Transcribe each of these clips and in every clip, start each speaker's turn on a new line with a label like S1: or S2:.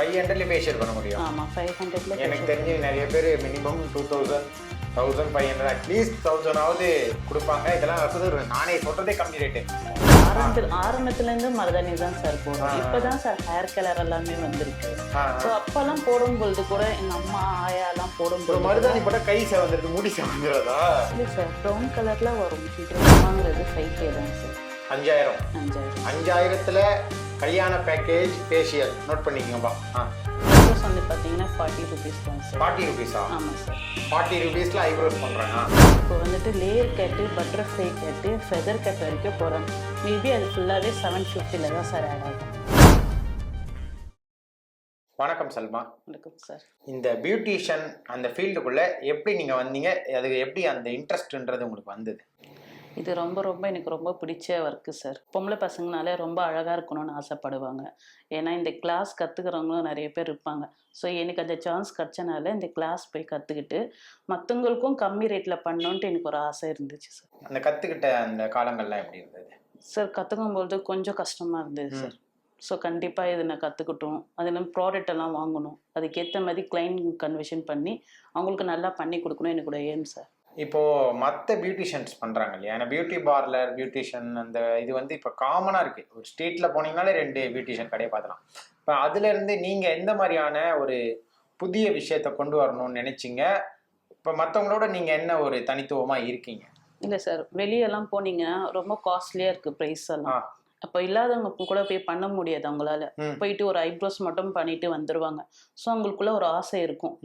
S1: 500 facial பண்ண முடியும்.
S2: ஆமாம் 500ல
S1: எனக்கு தெரிஞ்சு நிறைய பேர் மினிமம் 2000 1500 அட்லீஸ்ட் 1000ஆவது கொடுப்பாங்க. இதெல்லாம் வசதி நானே சொல்றதே கம்மி ரேட்டு.
S2: ஆரம்பத்துலேருந்து மருதாணி தான் சார் போடுறோம். இப்போ தான் சார் ஹேர் கலர் எல்லாமே வந்திருக்கு. ஸோ அப்போல்லாம் போடும்பொழுது கூட எங்கள் அம்மா ஆயாலாம் போடும்போது
S1: மருதாணி போட்டால் கை செவந்துருது, முடி செவந்துருதா? இல்லை
S2: சார், ப்ரௌன் கலரில் வரும். வாங்குறது 5K தான் சார்.
S1: 5000த்துல கல்யாண பேக்கேஜ் ஃபேஷியல் நோட் பண்ணிக்கோங்கப்பா.
S2: ஐப்ரோஸ் வந்து பார்த்தீங்கன்னா 40 rupees தான் சார்.
S1: 40 rupees?
S2: ஆமாம் சார்.
S1: 40 rupeesல ஐப்ரோஸ் பண்ணுறாங்க.
S2: இப்போ வந்துட்டு லேயர் கட்டு, பட்டர்ஃப்ளை கட்டு, ஃபெதர் கட் வரைக்கும் போகிறோம். மேபி அது ஃபுல்லாகவே 750ல தான் சார் ஆட் ஆகும்.
S1: வணக்கம் சல்மா.
S2: வணக்கம் சார்.
S1: இந்த பியூட்டிஷியன் அந்த ஃபீல்டுக்குள்ளே எப்படி நீங்கள் வந்தீங்க? அது எப்படி அந்த இன்ட்ரெஸ்ட்ன்றது உங்களுக்கு வந்தது?
S2: இது எனக்கு ரொம்ப பிடிச்ச ஒர்க்கு சார். பொம்பளை பசங்கனாலே ரொம்ப அழகாக இருக்கணும்னு ஆசைப்படுவாங்க. ஏன்னா இந்த கிளாஸ் கற்றுக்கிறவங்களும் நிறைய பேர் இருப்பாங்க. ஸோ எனக்கு அந்த சான்ஸ் கிடச்சனால இந்த கிளாஸ் போய் கற்றுக்கிட்டு மற்றவங்களுக்கும் கம்மி ரேட்டில் பண்ணணுன்ட்டு எனக்கு ஒரு ஆசை இருந்துச்சு சார்.
S1: அந்த கற்றுக்கிட்ட அந்த காலங்கள்லாம் எப்படி இருந்தது
S2: சார்? கற்றுக்கும்பொழுது கொஞ்சம் கஷ்டமாக இருந்தது சார். ஸோ கண்டிப்பாக இதை நான் கற்றுக்கிட்டோம். அது நம்ம ப்ராடக்ட் எல்லாம் வாங்கணும், அதுக்கேற்ற மாதிரி கிளைண்ட் கன்வர்ஷன் பண்ணி அவங்களுக்கு நல்லா பண்ணி கொடுக்கணும் எனக்கு எய்ம் சார்.
S1: இப்போது மற்ற பியூட்டிஷியன்ஸ் பண்ணுறாங்க இல்லையா? ஏன்னா பியூட்டி பார்லர், பியூட்டிஷியன் அந்த இது வந்து இப்போ காமனாக இருக்குது. ஒரு ஸ்ட்ரீட்டில் போனீங்கனாலே 2 பியூட்டிஷியன் கடையை பார்த்துலாம். இப்போ அதுலேருந்து நீங்கள் எந்த மாதிரியான ஒரு புதிய விஷயத்தை கொண்டு வரணும்னு நினச்சிங்க? இப்போ மற்றவங்களோட நீங்கள் என்ன ஒரு தனித்துவமாக இருக்கீங்க?
S2: இல்லை சார், வெளியெல்லாம் போனீங்கன்னா ரொம்ப காஸ்ட்லியாக இருக்குது ப்ரைஸ் எல்லாம். அப்போ இல்லாதவங்க கூட போய் பண்ண முடியாது. அவங்களால போயிட்டு ஒரு ஐப்ரோஸ் மட்டும் பண்ணிட்டு வந்துடுவாங்க. ஸோ அவங்களுக்குள்ள ஒரு ஆசை இருக்கும்,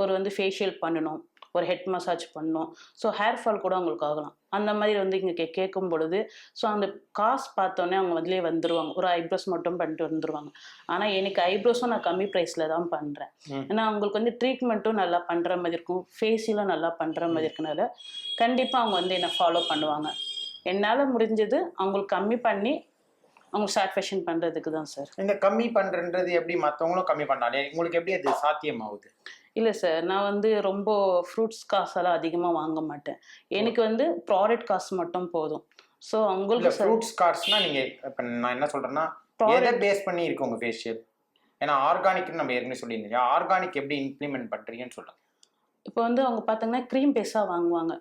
S2: ஒரு வந்து ஃபேஷியல் பண்ணணும், ஒரு ஹெட் மசாஜ் பண்ணணும். ஸோ ஹேர் ஃபால் கூட அவங்களுக்கு ஆகலாம். அந்த மாதிரி வந்து இங்கே கேட்கும் பொழுது ஸோ அந்த காசு பார்த்தோன்னே அவங்க வந்துலேயே வந்துடுவாங்க, ஒரு ஐப்ரோஸ் மட்டும் பண்ணிட்டு வந்துடுவாங்க. ஆனால் எனக்கு ஐப்ரோஸும் நான் கம்மி ப்ரைஸில் தான் பண்ணுறேன். ஏன்னா அவங்களுக்கு வந்து ட்ரீட்மெண்ட்டும் நல்லா பண்ணுற மாதிரி இருக்கும், ஃபேஷியலும் நல்லா பண்ணுற மாதிரி இருக்கனால கண்டிப்பாக அவங்க வந்து என்னை ஃபாலோ பண்ணுவாங்க. என்னால் முடிஞ்சது அவங்களுக்கு கம்மி பண்ணி அவங்க சாட்டிஸ்ஃபேக்ஷன் பண்ணுறதுக்கு தான் சார்.
S1: இந்த கம்மி பண்ணுறது எப்படி மற்றவங்களும் கம்மி பண்ணாலே உங்களுக்கு எப்படி அது சாத்தியமாகுது?
S2: இல்லை சார், நான் வந்து ரொம்ப ஃப்ரூட்ஸ் காசெல்லாம் அதிகமாக வாங்க மாட்டேன். எனக்கு வந்து ப்ராடக்ட் காசு மட்டும் போதும். ஸோ அவங்களுக்கு
S1: ஃப்ரூட்ஸ் காஸ்ட்னா நீங்கள் இப்போ நான் என்ன சொல்கிறேன்னா எதை பேஸ் பண்ணி இருக்கு உங்கள் ஃபேஷியல்? ஏன்னா ஆர்கானிக்னு நம்ம ஏற்கனவே சொல்லியிருந்தீங்க. ஆர்கானிக் எப்படி இம்ப்ளிமெண்ட் பண்ணுறீங்கன்னு சொல்லுங்கள்.
S2: இப்போ வந்து அவங்க பார்த்தீங்கன்னா க்ரீம் பேஸாக வாங்குவாங்க,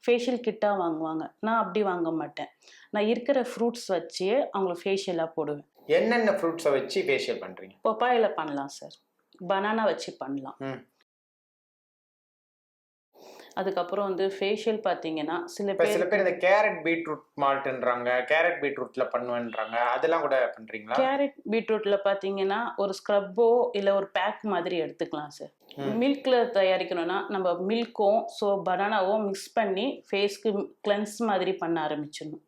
S2: ஃபேஷியல் கிட்டாக வாங்குவாங்க. நான் அப்படி வாங்க மாட்டேன். நான் இருக்கிற ஃப்ரூட்ஸ் வச்சு அவங்களுக்கு ஃபேஷியலாக போடுவேன்.
S1: என்னென்ன ஃப்ரூட்ஸை வச்சு ஃபேஷியல் பண்ணுறீங்க?
S2: பப்பாயில பண்ணலாம் சார், பனானா வச்சு பண்ணலாம். அதுக்கப்புறம் வந்து ஃபேஷியல் பார்த்தீங்கன்னா சில பேர்
S1: இந்த கேரட் பீட்ரூட் மால்ட்ன்றாங்க, கேரட் பீட்ரூட்ல பண்ணுவேன்றாங்க, அதெல்லாம் கூட பண்றீங்களா?
S2: கேரட் பீட்ரூட்ல பார்த்தீங்கன்னா ஒரு ஸ்க்ரப்போ இல்லை ஒரு பேக் மாதிரி எடுத்துக்கலாம் சார். மில்க்ல தயாரிக்கணும்னா நம்ம மில்க்கும் பனானாவும் மிக்ஸ் பண்ணி ஃபேஸ்க்கு கிளென்ஸ் மாதிரி பண்ண ஆரம்பிச்சிடணும்.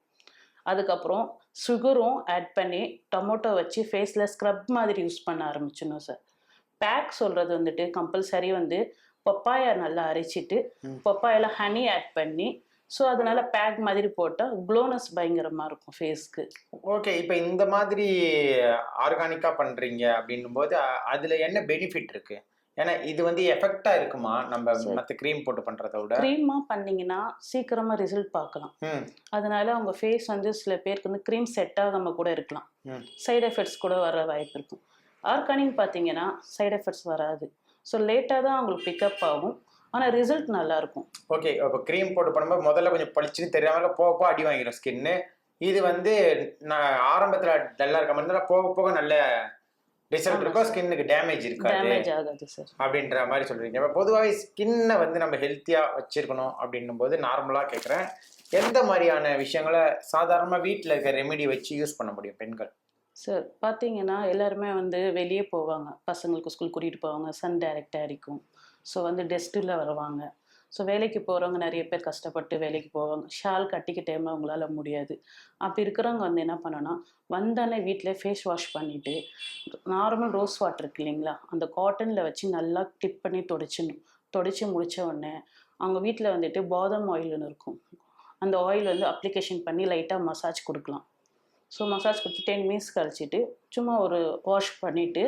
S2: அதுக்கப்புறம் சுகரும் ஆட் பண்ணி டொமேட்டோ வச்சு ஃபேஸில் ஸ்க்ரப் மாதிரி யூஸ் பண்ண ஆரம்பிச்சிடணும் சார். பேக் சொல்கிறது வந்துட்டு கம்பல்சரி வந்து பப்பாயா நல்லா அரைச்சிட்டு பப்பாயால ஹனி ஆட் பண்ணி ஸோ அதனால பேக் மாதிரி போட்டால் க்ளோனஸ் பயங்கரமாக இருக்கும் ஃபேஸ்க்கு.
S1: ஓகே, இப்போ இந்த மாதிரி ஆர்கானிக்காக பண்ணுறீங்க அப்படின்னும் போது அதில் என்ன பெனிஃபிட் இருக்கு? ஏன்னா இது வந்து எஃபெக்டாக இருக்குமா நம்ம மற்ற க்ரீம் போட்டு பண்ணுறத விட?
S2: க்ரீமாக பண்ணிங்கன்னா சீக்கிரமாக ரிசல்ட் பார்க்கலாம். அதனால அவங்க ஃபேஸ் வந்து சில பேருக்கு வந்து க்ரீம் செட் ஆகாமல் கூட இருக்கலாம், சைடு எஃபெக்ட்ஸ் கூட வர வாய்ப்பு இருக்கும். ஆர்கானிக் பார்த்தீங்கன்னா சைடு எஃபெக்ட்ஸ் வராது. ஸோ லேட்டாக தான் அவங்களுக்கு பிக்கப் ஆகும், ஆனால் ரிசல்ட் நல்லாயிருக்கும்.
S1: ஓகே, இப்போ க்ரீம் போட்டு பண்ணும்போது முதல்ல கொஞ்சம் பளிச்சுன்னு தெரியாமல் போக அடி வாங்கிடும் ஸ்கின்னு. இது வந்து நான் ஆரம்பத்தில் டல்லாக இருக்க மாதிரி போக போக நல்ல ரிசல்ட் இருக்கும், ஸ்கின்னுக்கு டேமேஜ்
S2: ஆகாது சார்
S1: அப்படின்ற மாதிரி சொல்கிறீங்க. இப்போ பொதுவாகவே ஸ்கின்னை வந்து நம்ம ஹெல்த்தியாக வச்சுருக்கணும் அப்படின்னும் போது நார்மலாக கேட்குறேன், எந்த மாதிரியான விஷயங்களை சாதாரணமாக வீட்டில் இருக்க ரெமெடி வச்சு யூஸ் பண்ண முடியும் பெண்கள்?
S2: சார் பார்த்தீங்கன்னா எல்லாருமே வந்து வெளியே போவாங்க, பசங்களுக்கு ஸ்கூல் கூட்டிகிட்டு போவாங்க, சன் டைரெக்டாக இருக்கும். ஸோ வந்து டெஸ்ட்டில் வருவாங்க. ஸோ வேலைக்கு போகிறவங்க நிறைய பேர் கஷ்டப்பட்டு வேலைக்கு போவாங்க, ஷால் கட்டிக்கிட்டேமா அவங்களால முடியாது. அப்படி இருக்கிறவங்க வந்து என்ன பண்ணணும்னா வந்தானே வீட்டில் ஃபேஸ் வாஷ் பண்ணிவிட்டு நார்மல் ரோஸ் வாட்டர் இருக்கு இல்லைங்களா, அந்த காட்டனில் வச்சு நல்லா டிப் பண்ணி தொடச்சிடணும். தொடச்சி முடித்த உடனே அவங்க வீட்டில் வந்துட்டு பாதாம் ஆயில்னு இருக்கும், அந்த ஆயில் வந்து அப்ளிகேஷன் பண்ணி லைட்டாக மசாஜ் கொடுக்கலாம். ஸோ மசாஜ் கொடுத்து 10 மினிட்ஸ் கழிச்சிட்டு சும்மா ஒரு வாஷ் பண்ணிவிட்டு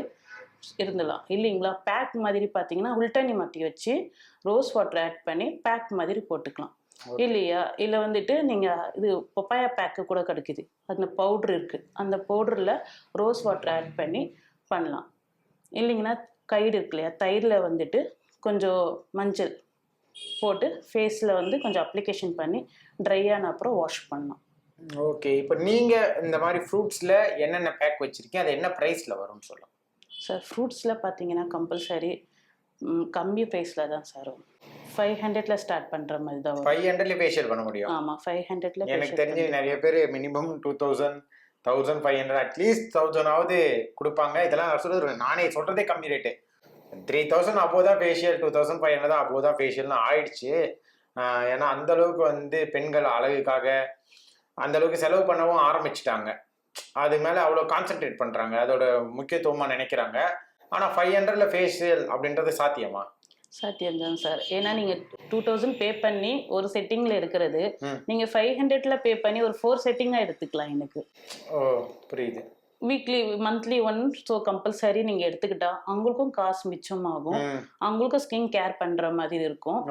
S2: இருந்துடலாம். இல்லைங்களா, பேக் மாதிரி பார்த்தீங்கன்னா உள்டனி மத்தி வச்சு ரோஸ் வாட்டர் ஆட் பண்ணி பேக் மாதிரி போட்டுக்கலாம். இல்லையா, இல்லை வந்துட்டு நீங்கள் இது பப்பாயா பேக்கு கூட கிடைக்குது, அந்த பவுட்ரு இருக்குது, அந்த பவுடரில் ரோஸ் வாட்டர் ஆட் பண்ணி பண்ணலாம். இல்லைங்கன்னா கயிறு இருக்கு இல்லையா, தயிரில் வந்துட்டு கொஞ்சம் மஞ்சள் போட்டு ஃபேஸில் வந்து கொஞ்சம் அப்ளிகேஷன் பண்ணி ட்ரை ஆன அப்புறம் வாஷ் பண்ணலாம்.
S1: ஓகே. இப்போ நீங்கள் இந்த மாதிரி ஃப்ரூட்ஸில் என்னென்ன பேக் வச்சுருக்கீங்க, அது என்ன ப்ரைஸில் வரும்னு சொல்லுங்கள்
S2: சார். ஃப்ரூட்ஸில் பார்த்தீங்கன்னா கம்பல்சரி கம்மி ப்ரைஸில் தான் சார் வரும். 500ல் ஸ்டார்ட் பண்ணுற மாதிரி தான் வரும்.
S1: 500ல ஃபேஷியல் பண்ண முடியும்?
S2: ஆமாம், 500ல்.
S1: எனக்கு தெரிஞ்சு நிறைய பேர் மினிமம் 2000, 1500, அட்லீஸ்ட் 1000ஆவது கொடுப்பாங்க. இதெல்லாம் சொல்றது நானே சொல்கிறதே கம்மி ரேட்டு. 3000 அப்போ தான் ஃபேஷியல், 2500 தான் அப்போ தான் ஃபேஷியல்னு ஆயிடுச்சு. ஏன்னா அந்தளவுக்கு வந்து பெண்கள் அழகுக்காக அந்தளவுக்கு செலவு பண்ணவும் ஆரம்பிச்சிட்டாங்க. அது மேலே அவ்வளோ கான்சென்ட்ரேட் பண்ணுறாங்க, அதோட முக்கியத்துவமாக நினைக்கிறாங்க. ஆனால் 500ல ஃபேஷியல் அப்படின்றது சாத்தியமா?
S2: சாத்தியம்தான் சார். ஏன்னா நீங்கள் 2000 பே பண்ணி ஒரு செட்டிங்கில் இருக்கிறது நீங்கள் 500ல் பே பண்ணி ஒரு 4 செட்டிங்காக எடுத்துக்கலாம் எனக்கு.
S1: ஓ, புரியுது.
S2: Weekly monthly one. So compulsory நீங்கள் எடுத்துக்கிட்டா அவங்களுக்கும் காசு மிச்சமாகும், அவங்களுக்கும் ஸ்கின் கேர் பண்ணுற மாதிரி இருக்கும்.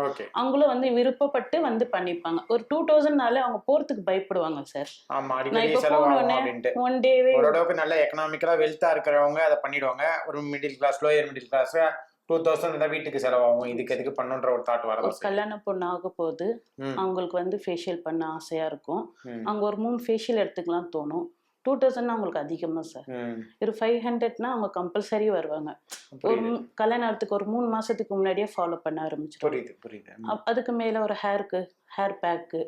S2: அவங்களும் வந்து விருப்பப்பட்டு வந்து பண்ணிப்பாங்க. ஒரு 2000னால அவங்க போகிறதுக்கு பயப்படுவாங்க சார். நான் இப்போ போனோடனே ஒன் டேவே
S1: ஓரளவுக்கு நல்ல எக்கனாமிக்கலாக வெல்த்தாக இருக்கிறவங்க அதை பண்ணிடுவாங்க. ஒரு middle class, lower middle class 2000 தான் வீட்டுக்கு செலவாகும், இதுக்கு எதுக்கு பண்ணுன்ற ஒரு தாட் வர.
S2: ஒரு கல்யாண பொண்ணு ஆக போது அவங்களுக்கு வந்து ஃபேஷியல் பண்ண ஆசையா இருக்கும். அவங்க ஒரு 3 ஃபேஷியல் எடுத்துக்கலாம் தோணும். 2000 அவங்களுக்கு அதிகமா சார். ஒரு 500னா அவங்க கம்பல்சரி வருவாங்க. ஒரு கல்யாணத்துக்கு ஒரு 3 மாசத்துக்கு முன்னாடியே ஃபாலோ பண்ண ஆரம்பிச்சிடும். அதுக்கு மேல ஒரு ஹேர் பேக்கு,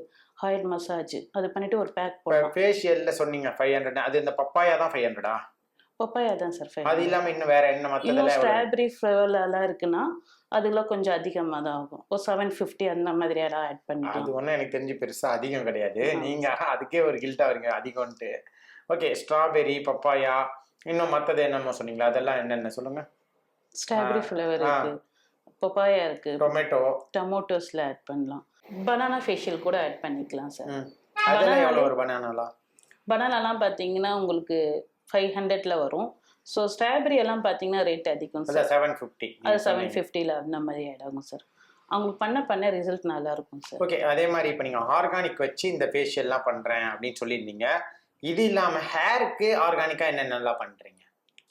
S2: ஆயில் மசாஜ் அது பண்ணிட்டு ஒரு பேக் போடலாம்.
S1: ஃபேஷியல்ல சொன்னீங்க 500, அது இந்த பப்பாயா தான் 500ஆ?
S2: பப்பாயா தான் சார் 500.
S1: அது இல்லாம இன்னும் வேற என்ன மத்ததெல்லாம்?
S2: ஸ்ட்ராபெரி ஃப்ளேவர்லாம் இருக்குன்னா அதுல கொஞ்சம் அதிகமா தான் ஆகும். ஒரு 750 அந்த மாதிரி எல்லாம் ஆட் பண்ணிக்கலாம்.
S1: அது ஒன்றும் எனக்கு தெரிஞ்சு பெருசா அதிகம் கிடையாது. நீங்க அதுக்கே ஒரு கில்ட்டா வரீங்க அதிகம்ட்டு. ஓகே, ஸ்ட்ராபெரி, பப்பாயா, இன்னும் மற்றது என்னமோ சொன்னீங்களா, அதெல்லாம் என்னென்ன சொல்லுங்க.
S2: ஸ்ட்ராபெரி ஃப்ளேவர் இருக்கு, பப்பாயா இருக்கு, டொமேட்டோஸ்ல ஆட் பண்ணலாம். பனானா ஃபேஷியல் கூட ஆட் பண்ணிக்கலாம் சார்.
S1: அதெல்லாம் எவ்வளவு ஒரு
S2: பனானாலாம் பார்த்தீங்கன்னா உங்களுக்கு 500ல வரும். ஸோ ஸ்ட்ராபெரி எல்லாம் பார்த்தீங்கன்னா ரேட் அதிகம் சார்.
S1: 750.
S2: அது 750ல அந்த மாதிரி ஆயிடும் சார். அவங்களுக்கு பண்ண ரிசல்ட் நல்லா இருக்கும் சார்.
S1: ஓகே. அதே மாதிரி இப்போ நீங்கள் ஆர்கானிக் வச்சு இந்த ஃபேஷியல்லாம் பண்ணுறேன் அப்படின்னு சொல்லியிருந்தீங்க. இது இல்லாமல் ஹேருக்கு ஆர்கானிக்காக என்னென்னலாம் பண்ணுறீங்க?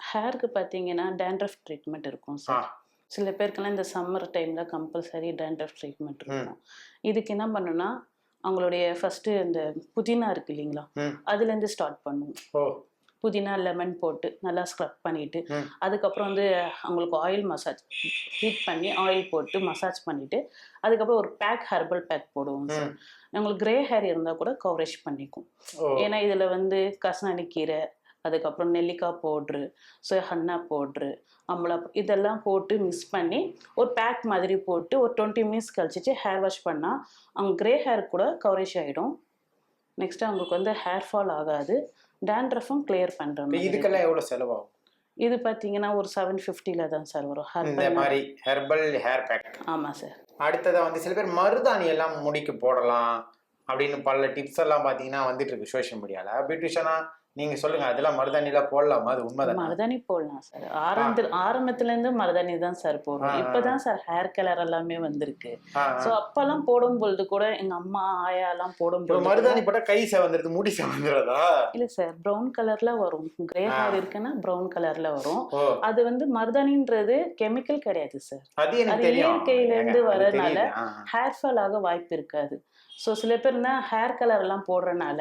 S2: ஹேருக்கு பார்த்தீங்கன்னா டேண்ட்ரஃப் ட்ரீட்மெண்ட் இருக்கும் சார். சில பேருக்கெல்லாம் இந்த சம்மர் டைமில் கம்பல்சரி டேண்ட்ரஃப் ட்ரீட்மெண்ட் இருக்கும். இதுக்கு என்ன பண்ணணும்னா அவங்களுடைய ஃபஸ்ட்டு இந்த புதினா இருக்கு இல்லைங்களா, அதுலேருந்து ஸ்டார்ட் பண்ணுவோம். புதினா லெமன் போட்டு நல்லா ஸ்க்ரப் பண்ணிட்டு அதுக்கப்புறம் வந்து அவங்களுக்கு ஆயில் மசாஜ் ஹீட் பண்ணி ஆயில் போட்டு மசாஜ் பண்ணிட்டு அதுக்கப்புறம் ஒரு பேக், ஹெர்பல் பேக் போடுவோம் சார். உங்களுக்கு கிரே ஹேர் இருந்தால் கூட கவரேஜ் பண்ணிக்கும். ஏன்னா இதில் வந்து கசனாலி கீரை, அதுக்கப்புறம் நெல்லிக்காய் பவுட்ரு, ஸோ ஹன்னா பவுட்ரு, அம்பளா இதெல்லாம் போட்டு மிக்ஸ் பண்ணி ஒரு பேக் மாதிரி போட்டு ஒரு 20 மினிட்ஸ் கழிச்சிட்டு ஹேர் வாஷ் பண்ணால் அவங்க கிரே ஹேர் கூட கவரேஜ் ஆகிடும். நெக்ஸ்ட்டு அவங்களுக்கு வந்து ஹேர் ஃபால் ஆகாது, டேண்ட்ரஃபும் கிளியர் பண்ணுறோம்.
S1: இதுக்கெல்லாம் எவ்வளோ செலவாகும்?
S2: இது பார்த்தீங்கன்னா ஒரு 750ல தான் சார் வரும்.
S1: இந்த மாதிரி ஹெர்பல் ஹேர் பேக்.
S2: ஆமாம் சார்.
S1: அடுத்ததாக வந்து சில பேர் மருதாணி எல்லாம் முடிக்கு போடலாம் அப்படின்னு பல டிப்ஸ் எல்லாம் பார்த்தீங்கன்னா வந்துட்டு இருக்கு சோஷியல் மீடியாவில். பியூட்டிஷியனா நீங்க சொல்லுங்க, அதெல்லாம் மருதாணிலாம் போடலாமா? அது உண்மைதான்.
S2: மருதாணி போடலாம் சார். ஆரம்பத்துல இருந்து மருதாணி தான் சார் போடுறோம். இப்பதான் சார் ஹேர் கலர் எல்லாமே வந்திருக்கு. சோ அப்பெல்லாம் போடும் பொழுது கூட எங்க அம்மா ஆயா எல்லாம் போடும்போது
S1: மருதாணி போட்டா கை செவந்துருது, முடி செவந்துறதா?
S2: இல்ல சார், ப்ரௌன் கலர்ல வரும். கிரே ஹேர் இருக்குன்னா ப்ரௌன் கலர்ல வரும். அது வந்து மருதாணின்றது கெமிக்கல் கிடையாது சார். அது இயற்கையில இருந்து வரனால ஹேர் ஃபால் ஆக வாய்ப்பு இருக்காது. ஸோ சில பேர் தான் ஹேர் கலர் எல்லாம் போடுறனால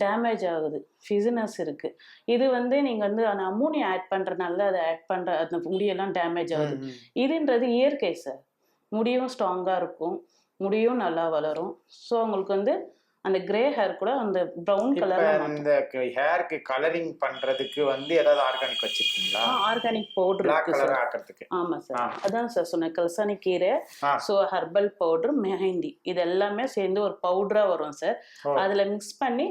S2: டேமேஜ் ஆகுது, ஃபிசினஸ் இருக்கு. இது வந்து நீங்க வந்து அந்த அமோனியா ஆட் பண்றதுனால அதை ஆட் பண்ற அந்த முடியெல்லாம் டேமேஜ் ஆகுது. இதுன்றது இயற்கை சார். முடியும் ஸ்ட்ராங்கா இருக்கும், முடியும் நல்லா வளரும். ஸோ உங்களுக்கு வந்து அந்த கிரே ஹேர் கூட அந்த ப்ரௌன் கலர்.
S1: இந்த ஹேருக்கு கலரிங் பண்றதுக்கு வந்து ஏதாவது ஆர்கானிக் வச்சிருக்கீங்களா?
S2: ஆர்கானிக் பவுடர் இருக்கு சார்
S1: ஆக்கிறதுக்கு.
S2: ஆமா சார், அதான் சார் சொன்னேன். கல்சானி கீரை, ஸோ ஹெர்பல் பவுடர், மெஹந்தி, இது எல்லாமே சேர்ந்து ஒரு பவுடரா வரும் சார். அதுல மிக்ஸ் பண்ணி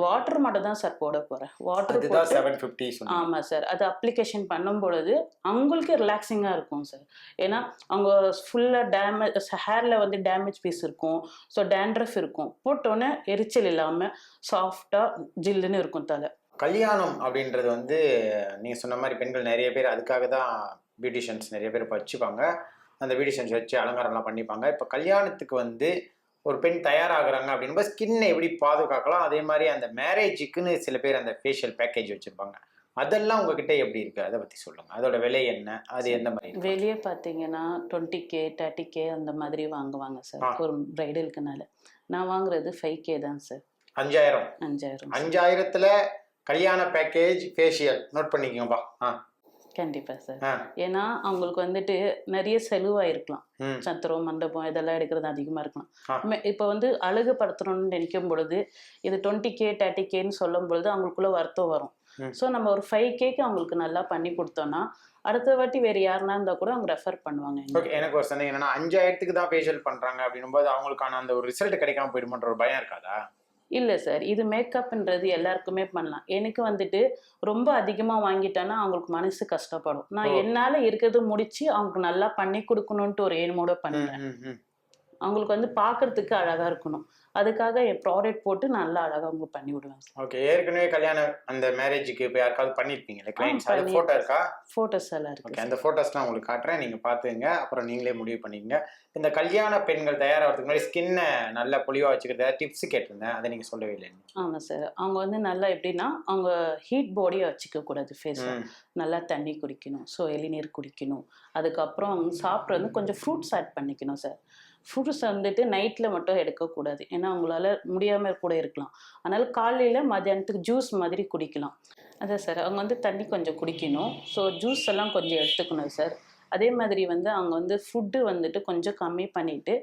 S2: வாட்டர் மட்டும் தான் சார் போட போறேன். வாட்டர் போட்டு
S1: 750.
S2: ஆமா சார். அது அப்ளிகேஷன் பண்ணும் பொழுது அவங்களுக்கு ரிலாக்ஸிங்கா இருக்கும் சார். ஏன்னா அவங்க ஃபுல்லா டேமேஜ் ஹேர்ல வந்து டேமேஜ் பீஸ் இருக்கும், ஸோ டேண்ட்ரஃப் இருக்கும். போட்டோன்னே எரிச்சல் இல்லாம சாஃப்டா ஜில்லுன்னு இருக்கும் தலை.
S1: கல்யாணம் அப்படின்றது வந்து நீங்க சொன்ன மாதிரி பெண்கள் நிறைய பேர் அதுக்காக தான் பியூட்டிஷியன்ஸ் நிறைய பேர் வச்சுப்பாங்க. அந்த பியூட்டிஷியன்ஸ் வச்சு அலங்காரம்லாம் பண்ணிப்பாங்க. இப்போ கல்யாணத்துக்கு வந்து ஒரு பெண் தயாராகிறாங்க அப்படின்போது ஸ்கின்னை எப்படி பாதுகாக்கலாம், அதே மாதிரி அந்த மேரேஜுக்குன்னு சில பேர் அந்த ஃபேஷியல் பேக்கேஜ் வச்சுருப்பாங்க. அதெல்லாம் உங்ககிட்ட எப்படி இருக்கு? அதை பத்தி சொல்லுங்க. அதோட விலை என்ன? அது எந்த மாதிரி இருக்கு?
S2: வெளியே பார்த்தீங்கன்னா 20K 30K அந்த மாதிரி வாங்குவாங்க சார் ஒரு பிரைடலுக்குனால. நான் வாங்குறது 5K தான் சார்.
S1: 5000.
S2: 5000.
S1: 5000த்துல கல்யாண பேக்கேஜ் ஃபேஷியல் நோட் பண்ணிக்கோங்கப்பா.
S2: கண்டிப்பா சார். ஏன்னா அவங்களுக்கு வந்துட்டு நிறைய செலவாயிருக்கலாம். சத்திரம் மண்டபம் இதெல்லாம் எடுக்கிறது அதிகமா இருக்கலாம். இப்போ வந்து அழகுபடுத்தணும்னு நினைக்கும் பொழுது இது 20K 30Kன்னு சொல்லும் பொழுது அவங்களுக்குள்ள வருத்தம் வரும். ஸோ நம்ம ஒரு 5Kக்கு அவங்களுக்கு நல்லா பண்ணி கொடுத்தோம்னா அடுத்த வாட்டி வேற யாருன்னா இருந்தா கூட அவங்க ரெஃபர் பண்ணுவாங்க.
S1: எனக்கு ஒரு சந்தேகம் என்னன்னா 5000க்கு தான் ஃபேஷியல் பண்றாங்க அப்படின்னும் போது அவங்களுக்கான அந்த ஒரு ரிசல்ட் கிடைக்காம போயிடுமன்ற ஒரு பயம் இருக்காதா?
S2: இல்லை சார், இது மேக்கப்ன்றது எல்லாருக்குமே பண்ணலாம். எனக்கு வந்துட்டு ரொம்ப அதிகமாக வாங்கிட்டேன்னா அவங்களுக்கு மனசு கஷ்டப்படும். நான் என்னால் இருக்கிறது முடிச்சு அவங்களுக்கு நல்லா பண்ணி கொடுக்கணுன்ட்டு ஒரு எய்மோட பண்ணுறேன். அவங்களுக்கு வந்து பார்க்கறதுக்கு அழகாக இருக்கணும். அதுக்காக என் ப்ராடக்ட் போட்டு நல்லா அழகாக அவங்களுக்கு பண்ணி விடுவேன்.
S1: ஓகே. ஏற்கனவே கல்யாணம் அந்த மேரேஜுக்கு இப்போ யாருக்காவது பண்ணியிருப்பீங்களா கிளைண்ட்ஸ்? அது ஃபோட்டோ இருக்கா?
S2: ஃபோட்டோஸ் எல்லாம் இருக்கு.
S1: ஓகே, அந்த ஃபோட்டோஸ்லாம் உங்களுக்கு காட்டுறேன், நீங்கள் பார்த்துங்க. அப்புறம் நீங்களே முடிவு பண்ணிக்கங்க. இந்த கல்யாண பெண்கள் தயாராகிறதுக்கு முன்னாடி ஸ்கின்னை நல்லா பொலிவாக வச்சுக்கிறத டிப்ஸ் கேட்டிருந்தேன், அதை நீங்கள் சொல்லவே இல்லை.
S2: ஆமாம் சார். அவங்க வந்து நல்லா எப்படின்னா அவங்க ஹீட் பாடியை வச்சுக்க கூடாது. ஃபேஸ் நல்லா தண்ணி குடிக்கணும், ஸோ இளநீர் குடிக்கணும். அதுக்கப்புறம் அவங்க சாப்பிட்றது கொஞ்சம் ஃப்ரூட்ஸ் ஆட் பண்ணிக்கணும் சார். ஃப்ரூட்ஸ் வந்துட்டு நைட்டில் மட்டும் எடுக்கக்கூடாது, ஏன்னா அவங்களால முடியாமல் கூட இருக்கலாம். அதனால் காலையில் மத்தியானத்துக்கு ஜூஸ் மாதிரி குடிக்கலாம். அதான் சார், அவங்க வந்து தண்ணி கொஞ்சம் குடிக்கணும். ஸோ ஜூஸ் எல்லாம் கொஞ்சம் எடுத்துக்கணும் சார். அதே மாதிரி வந்து அவங்க வந்து ஃபுட்டு வந்துட்டு கொஞ்சம் கம்மி பண்ணிவிட்டு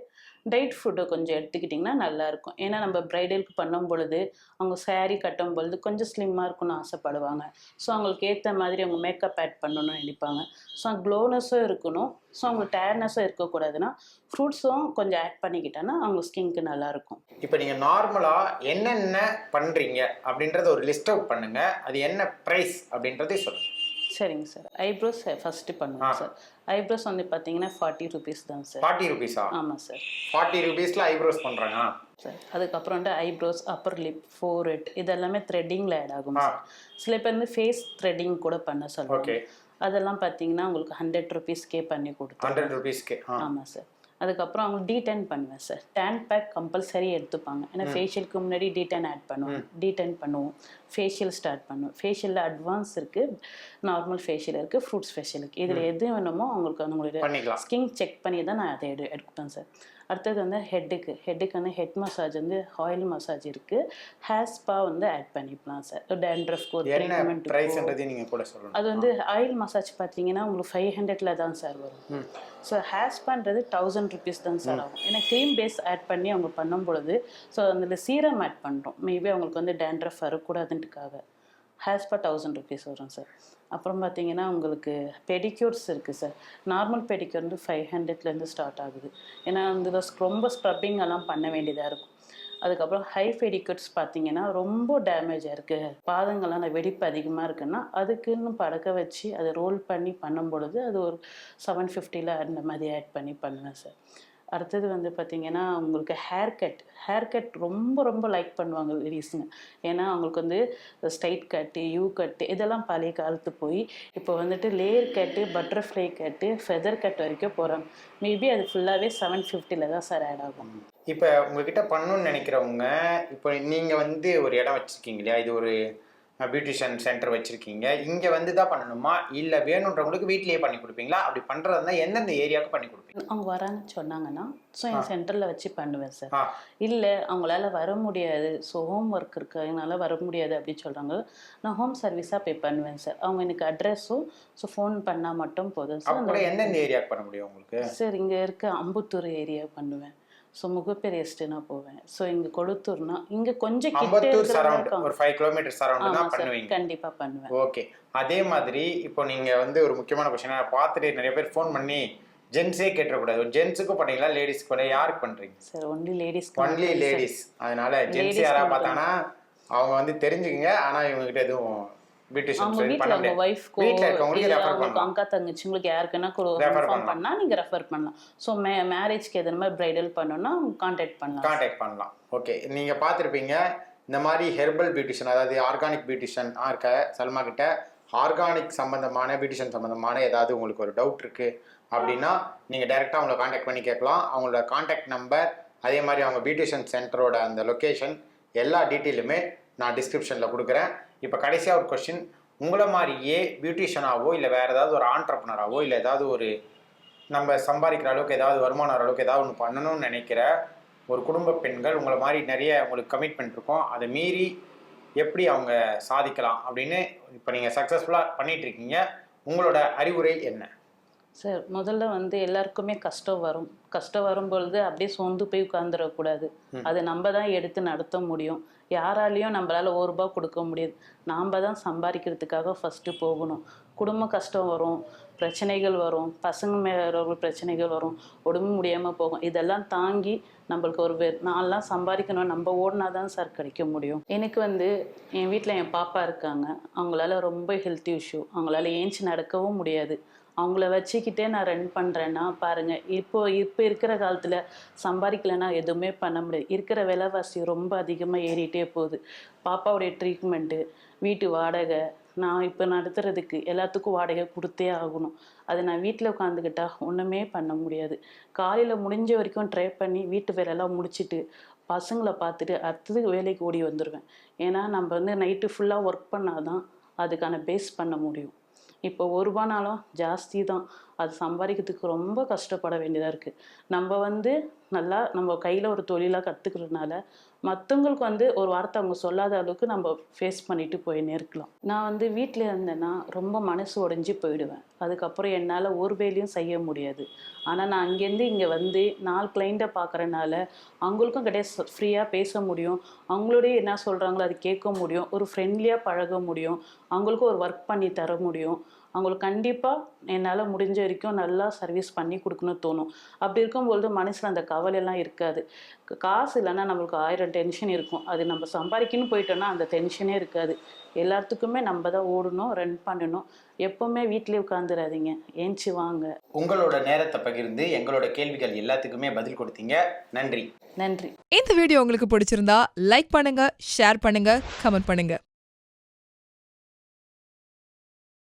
S2: டயட் ஃபுட்டை கொஞ்சம் எடுத்துக்கிட்டிங்கன்னா நல்லாயிருக்கும். ஏன்னா நம்ம ப்ரைடலுக்கு பண்ணும் பொழுது அவங்க சாரீ கட்டும் பொழுது கொஞ்சம் ஸ்லிம்மாக இருக்குன்னு ஆசைப்படுவாங்க. ஸோ அவங்களுக்கு ஏற்ற மாதிரி அவங்க மேக்கப் ஆட் பண்ணணும்னு நினைப்பாங்க. ஸோ க்ளோனஸும் இருக்கணும், ஸோ அவங்களுக்கு டயர்னஸும் இருக்கக்கூடாதுன்னா ஃப்ரூட்ஸும் கொஞ்சம் ஆட் பண்ணிக்கிட்டோன்னா அவங்க ஸ்கின்க்கு நல்லாயிருக்கும்.
S1: இப்போ நீங்கள் நார்மலாக என்னென்ன பண்ணுறீங்க அப்படின்றத ஒரு லிஸ்ட் அவுட் பண்ணுங்கள். அது என்ன ப்ரைஸ் அப்படின்றதே சொல்லுங்கள்.
S2: சரிங்க சார். ஐப்ரோஸ் ஃபஸ்ட்டு பண்ணுவோம் சார். ஐப்ரோஸ் வந்து பார்த்தீங்கன்னா 40 rupees தான் சார்.
S1: 40 rupees-ஆ?
S2: ஆமாம் சார்.
S1: 40 rupees-ல ஐப்ரோஸ் பண்ணுறாங்க
S2: சார். அதுக்கப்புறம் வந்து ஐப்ரோஸ், அப்பர் லிப், ஃபோர்ஹெட் இதெல்லாமே த்ரெட்டிங்கில் ஆட் ஆகும் சார். சில பேர் வந்து ஃபேஸ் த்ரெட்டிங் கூட பண்ண சொல்லுவாங்க. அதெல்லாம் பார்த்தீங்கன்னா உங்களுக்கு 100 rupees-க்கே பண்ணி கொடுத்தோம்.
S1: 100 rupees-க்கு?
S2: ஆமாம் சார். அதுக்கப்புறம் அவங்க D10 பண்ணுவேன் சார். டேன் பேக் கம்பல்சரி எடுத்துப்பாங்க. ஏன்னா ஃபேஷியலுக்கு முன்னாடி D10 ஆட் பண்ணுவோம். D10 பண்ணுவோம். ஃபேஷியல் ஸ்டார்ட் பண்ணுவோம். ஃபேஷியலில் அட்வான்ஸ் இருக்குது, நார்மல் ஃபேஷியல் இருக்குது, ஃப்ரூட்ஸ் ஃபேஷியல் இருக்குது. இதில் எது வேணுமோ அவங்களுக்கு அவங்களுடைய ஸ்கின் செக் பண்ணி தான் நான் அதை எடுப்பேன் சார். அடுத்தது வந்து ஹெட்டுக்கு வந்து ஹெட் மசாஜ் வந்து ஆயில் மசாஜ் இருக்குது. ஹேர் ஸ்பா வந்து ஆட் பண்ணிக்கலாம் சார். டேண்ட்ரஃப்க்கு ட்ரீட்மெண்ட். அது வந்து ஆயில் மசாஜ் பார்த்தீங்கன்னா உங்களுக்கு 500ல தான் சார் வரும். ஸோ ஹேர் ஸ்பான்றது 1000 rupees தான் சார் ஆகும். ஏன்னா க்ரீம் பேஸ் ஆட் பண்ணி அவங்க பண்ணும் பொழுது ஸோ அதில் சீரம் ஆட் பண்ணுறோம். மேபி அவங்களுக்கு வந்து டேண்ட்ரஃப் வரக்கூடாதுன்றதுக்காக ஹேர் ஸ்பா 1000 rupees வரும் சார். அப்புறம் பார்த்தீங்கன்னா உங்களுக்கு பெடிக்யூர்ஸ் இருக்குது சார். நார்மல் பெடிக்யூர் வந்து 500லேருந்து ஸ்டார்ட் ஆகுது. ஏன்னா வந்து ரொம்ப ஸ்க்ரப்பிங் எல்லாம் பண்ண வேண்டியதாக இருக்கும். அதுக்கப்புறம் ஹை பெடிக்யூர்ஸ் பார்த்தீங்கன்னா ரொம்ப டேமேஜாக இருக்குது, பாதங்கள்லாம் அந்த வெடிப்பு அதிகமாக இருக்குன்னா அதுக்குன்னு படக்க வச்சு அதை ரோல் பண்ணி பண்ணும் பொழுது அது ஒரு 750ல் அந்த மாதிரி ஆட் பண்ணி பண்ணுவேன் சார். அடுத்தது வந்து பார்த்திங்கன்னா உங்களுக்கு ஹேர் கட் ரொம்ப ரொம்ப லைக் பண்ணுவாங்க லேடிஸுங்க. ஏன்னா அவங்களுக்கு வந்து ஸ்ட்ரைட் கட்டு, யூ கட்டு இதெல்லாம் பழைய காலத்து போய் இப்போ வந்துட்டு லேயர் கட்டு, பட்டர்ஃப்ளை கட்டு, ஃபெதர் கட் வரைக்கும் போகிறாங்க. மேபி அது ஃபுல்லாகவே 750ல் தான் சார் ஆட் ஆகும்.
S1: இப்போ உங்ககிட்ட பண்ணணும்னு நினைக்கிறவங்க, இப்போ நீங்கள் வந்து ஒரு இடம் வச்சுருக்கீங்க இல்லையா, இது ஒரு பியூட்டிஷியன் சென்டர் வச்சுருக்கீங்க, இங்கே வந்து தான் பண்ணணுமா இல்லை வேணுன்றவங்களுக்கு வீட்லேயே பண்ணி கொடுப்பீங்களா? அப்படி பண்ணுறதுனா எந்தெந்த ஏரியாவுக்கு பண்ணி கொடுப்பீங்க?
S2: அவங்க வராங்கன்னு சொன்னாங்கன்னா ஸோ என் சென்டரில் வச்சு பண்ணுவேன் சார். இல்லை அவங்களால வர முடியாது, ஸோ ஹோம் ஒர்க் இருக்கிறதுனால வர முடியாது அப்படின்னு சொல்கிறாங்க, நான் ஹோம் சர்வீஸாக பே பண்ணுவேன் சார். அவங்க எனக்கு அட்ரெஸும் ஸோ ஃபோன் பண்ணால் மட்டும் போதும் சார்.
S1: எந்தெந்த ஏரியாவுக்கு பண்ண முடியும் உங்களுக்கு?
S2: சார் இங்கே இருக்க அம்புத்தூர் ஏரியா பண்ணுவேன். ஸோ முகப்பேர் எஸ்டேனா போவேன். ஸோ இங்கே கொளுத்தூர்னா இங்கே கொஞ்சம்
S1: ஒரு 5 kilometers சரௌண்ட் பண்ணுவீங்க?
S2: கண்டிப்பாக பண்ணுவேன்.
S1: ஓகே. அதே மாதிரி இப்போ நீங்கள் வந்து ஒரு முக்கியமான கொஸ்டின் பார்த்துட்டு நிறைய பேர் ஃபோன் பண்ணி ஜென்ஸே கேட்டக்கூடாது, ஒரு ஜென்ஸுக்கும் பண்ணீங்களா லேடிஸ்க்கு பண்ண, யாருக்கு பண்ணுறீங்க
S2: சார்? Only ladies.
S1: அதனால ஜென்ஸ் யாராவது பார்த்தாங்கன்னா அவங்க வந்து தெரிஞ்சுக்கங்க. ஆனால் இவங்ககிட்ட எதுவும்
S2: அவங்க வீட்டில் அவங்க ஒய்ஃப்க்கோ அவங்க அக்கா தங்கச்சிங்களுக்கு யாருக்குன்னா இன்ஃபார்ம் பண்ணால் நீங்கள் ரெஃபர் பண்ணலாம். ஸோ மேரேஜ்க்கு எது மாதிரி ப்ரைடல் பண்ணணும்னா கான்டாக்ட் பண்ணலாம்.
S1: ஓகே. நீங்கள் பார்த்துருப்பீங்க இந்த மாதிரி ஹெர்பல் பியூட்டிஷியன், அதாவது ஆர்கானிக் பியூட்டிஷியன் இருக்க சல்மா கிட்ட ஆர்கானிக் சம்மந்தமான பியூட்டிஷியன் சம்மந்தமான ஏதாவது உங்களுக்கு ஒரு டவுட் இருக்குது அப்படின்னா நீங்கள் டைரெக்டாக அவங்கள கான்டாக்ட் பண்ணி கேட்கலாம். அவங்களோட கான்டாக்ட் நம்பர், அதே மாதிரி அவங்க பியூட்டிஷியன் சென்டரோட அந்த லொக்கேஷன் எல்லா டீட்டெயிலுமே நான் டிஸ்கிரிப்ஷனில் கொடுக்குறேன். இப்போ கடைசியாக ஒரு கொஸ்டின், உங்களை மாதிரியே பியூட்டிஷியனாவோ இல்லை வேறு ஏதாவது ஒரு ஆண்டர்ப்ரனராவோ இல்லை ஏதாவது ஒரு நம்ம சம்பாதிக்கிற அளவுக்கு ஏதாவது வருமானம் வர அளவுக்கு ஏதாவது ஒன்று பண்ணணும்னு நினைக்கிற ஒரு குடும்ப பெண்கள் உங்களை மாதிரி நிறைய உங்களுக்கு கமிட்மெண்ட் இருக்கும், அதை மீறி எப்படி அவங்க சாதிக்கலாம் அப்படின்னு இப்போ நீங்கள் சக்ஸஸ்ஃபுல்லாக பண்ணிகிட்ருக்கீங்க. உங்களோட அறிவுரை என்ன?
S2: சார், முதல்ல வந்து எல்லாருக்குமே கஷ்டம் வரும். கஷ்டம் வரும் பொழுது அப்படியே சோர்ந்து போய் உட்காந்துடக்கூடாது. அது நம்ம தான் எடுத்து நடத்த முடியும். யாராலையும் நம்மளால ₹1 கொடுக்க முடியாது. நாம் தான் சம்பாதிக்கிறதுக்காக ஃபஸ்ட்டு போகணும். குடும்ப கஷ்டம் வரும், பிரச்சனைகள் வரும், பசங்க மேலே பிரச்சனைகள் வரும், உடம்பு முடியாமல் போகும். இதெல்லாம் தாங்கி நம்மளுக்கு ஒரு நான்லாம் சம்பாதிக்கணும், நம்ம ஓடினா தான் சார் கிடைக்க முடியும். எனக்கு வந்து என் வீட்டில் என் பாப்பா இருக்காங்க. அவங்களால ரொம்ப ஹெல்த் இஷ்யூ, அவங்களால ஏஞ்சி நடக்கவும் முடியாது. அவங்கள வச்சுக்கிட்டே நான் ரன் பண்ணுறேன்னா பாருங்கள், இப்போ இருக்கிற காலத்தில் சம்பாதிக்கலைன்னா எதுவுமே பண்ண முடியாது. இருக்கிற விலைவாசி ரொம்ப அதிகமாக ஏறிட்டே போகுது. பாப்பாவுடைய ட்ரீட்மெண்ட்டு, வீட்டு வாடகை, நான் இப்போ நடத்துறதுக்கு எல்லாத்துக்கும் வாடகை கொடுத்தே ஆகணும். அது நான் வீட்டில் உட்காந்துக்கிட்டா ஒன்றுமே பண்ண முடியாது. காலையில் முடிஞ்ச வரைக்கும் ட்ரை பண்ணி வீட்டு வேலையெல்லாம் முடிச்சுட்டு பசங்களை பார்த்துட்டு அடுத்தது வேலைக்கு ஓடி வந்துடுவேன். ஏன்னா நம்ம வந்து நைட்டு ஃபுல்லாக ஒர்க் பண்ணால் தான் அதுக்கான பேஸ் பண்ண முடியும். இப்போ ₹1 ஜாஸ்தி தான். அது சம்பாதிக்கிறதுக்கு ரொம்ப கஷ்டப்பட வேண்டியதாக இருக்குது. நம்ம வந்து நல்லா நம்ம கையில் ஒரு தொழிலாக கற்றுக்கிறதுனால மற்றவங்களுக்கு வந்து ஒரு வார்த்தை அவங்க சொல்லாத அளவுக்கு நம்ம ஃபேஸ் பண்ணிட்டு போயின்னே இருக்கலாம். நான் வந்து வீட்டில் இருந்தேன்னா ரொம்ப மனசு உடைஞ்சி போயிடுவேன். அதுக்கப்புறம் என்னால் ஒரு வேலையும் செய்ய முடியாது. ஆனால் நான் அங்கேருந்து இங்கே வந்து 4 கிளைண்ட்டை பார்க்குறனால அவங்களுக்கும் கிடையாது ஃப்ரீயாக பேச முடியும். அவங்களோடய என்ன சொல்கிறாங்களோ அது கேட்க முடியும். ஒரு ஃப்ரெண்ட்லியாக பழக முடியும். அவங்களுக்கும் ஒரு ஒர்க் பண்ணி தர முடியும். அவங்களுக்கு கண்டிப்பாக என்னால் முடிஞ்ச வரைக்கும் நல்லா சர்வீஸ் பண்ணி கொடுக்கணும்னு தோணும். அப்படி இருக்கும்பொழுது மனசில் அந்த கவலையெல்லாம் இருக்காது. காசு இல்லைன்னா நம்மளுக்கு 1000 டென்ஷன் இருக்கும். அது நம்ம சம்பாதிக்கணும்னு போயிட்டோன்னா அந்த டென்ஷனே இருக்காது. எல்லாத்துக்குமே நம்ம தான் ஓடணும், ரன் பண்ணணும். எப்போவுமே வீட்டிலே உட்காந்துடாதீங்க, ஏஞ்சி வாங்க.
S1: உங்களோட நேரத்தை பகிர்ந்து எங்களோட கேள்விகள் எல்லாத்துக்குமே பதில் கொடுத்தீங்க. நன்றி.
S2: நன்றி.
S3: இந்த வீடியோ உங்களுக்கு பிடிச்சிருந்தா லைக் பண்ணுங்க, ஷேர் பண்ணுங்க, கமெண்ட் பண்ணுங்க.